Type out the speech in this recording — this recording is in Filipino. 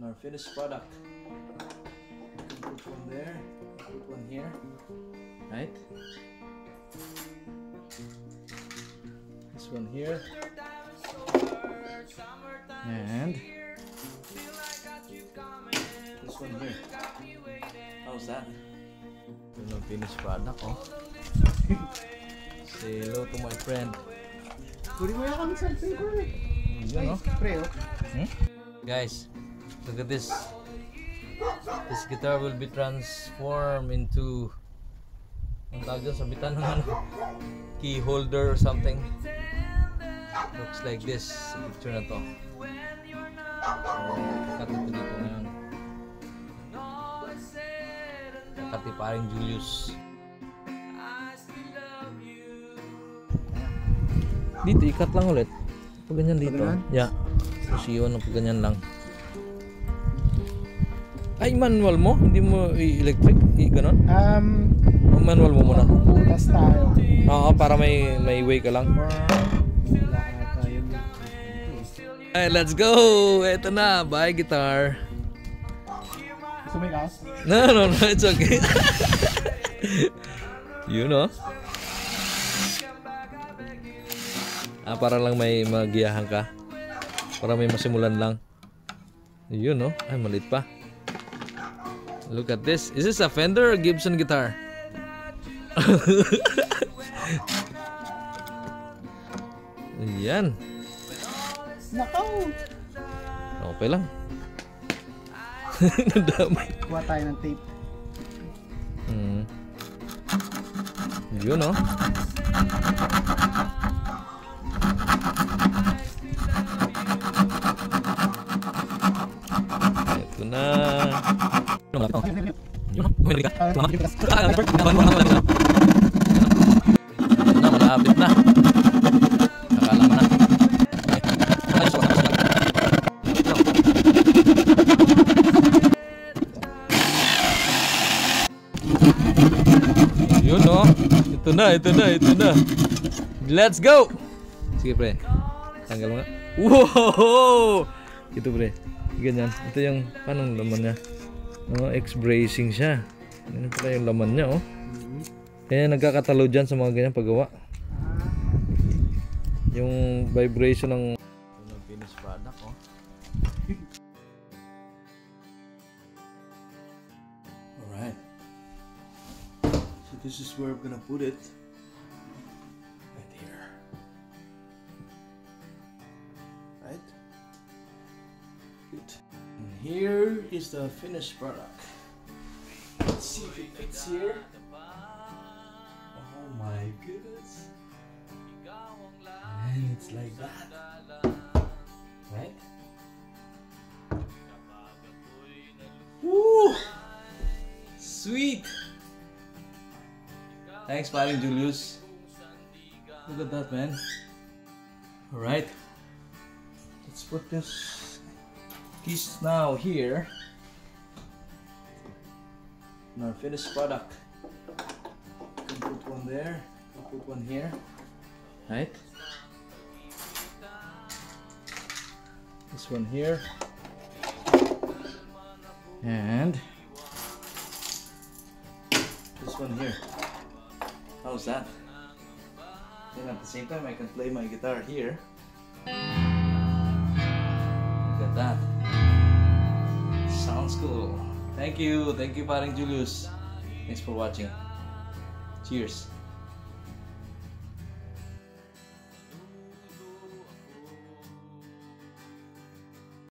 our finished product. You can put one there, put one here, right? This one here, and this one here. How's that? Yun ang finished product, oh. Say hello to my friend. Kunin mo yung kami sa paper eh. Yun, oh. Spray, oh. Guys, look at this. This guitar will be transformed into ang tawag doon, sabitan ng ano, key holder or something. Looks like this sa picture na to. So, cut ito dito ngayon. Kati paring Julius. Dito, ikat lang ulit. Pag ganyan dito. Yeah. Posiyon, pag ganyan lang. Ay, manual mo? Hindi mo i-electric? I-ganon? Manual mo muna. Butas tayo. Oo, para may way ka lang. Alright, let's go! Ito na, bye guitar. Gusto mo yung house? No, it's okay. You know? Para lang may magiyahan ka. Para may masimulan lang. Yun, no? Ay, maliit pa. Look at this. Is this a Fender or Gibson guitar? Ayan. Nakaw! Okay lang. Nadamay. Kuha tayo ng tape. Yun, no? Ito na. Malapit na. Akala mo na. Yun, no? Ito na. Let's go! Sige, pre. Tanggal mo nga. Wow! Ito, pre. Ganyan. Ito yung, paano laman niya? X-bracing siya. Ganyan pala yung laman niya, oh. Kaya nagkakatalo dyan sa mga ganyan paggawa. Yung vibration ng finished product, oh. Alright. So this is where I'm gonna put it. Right here. Right? Good. And here is the finished product. Let's see if it fits here. Oh my goodness. And it's like that. Right? Woo! Sweet! Thanks, paring Julius. Look at that, man. Alright. Let's put this piece now here. Our finished product. You can put one there, you can put one here. Right? This one here. And this one here. How's that? Then at the same time I can play my guitar here. Look at that. Sounds cool. Thank you, paring Julius. Thanks for watching. Cheers.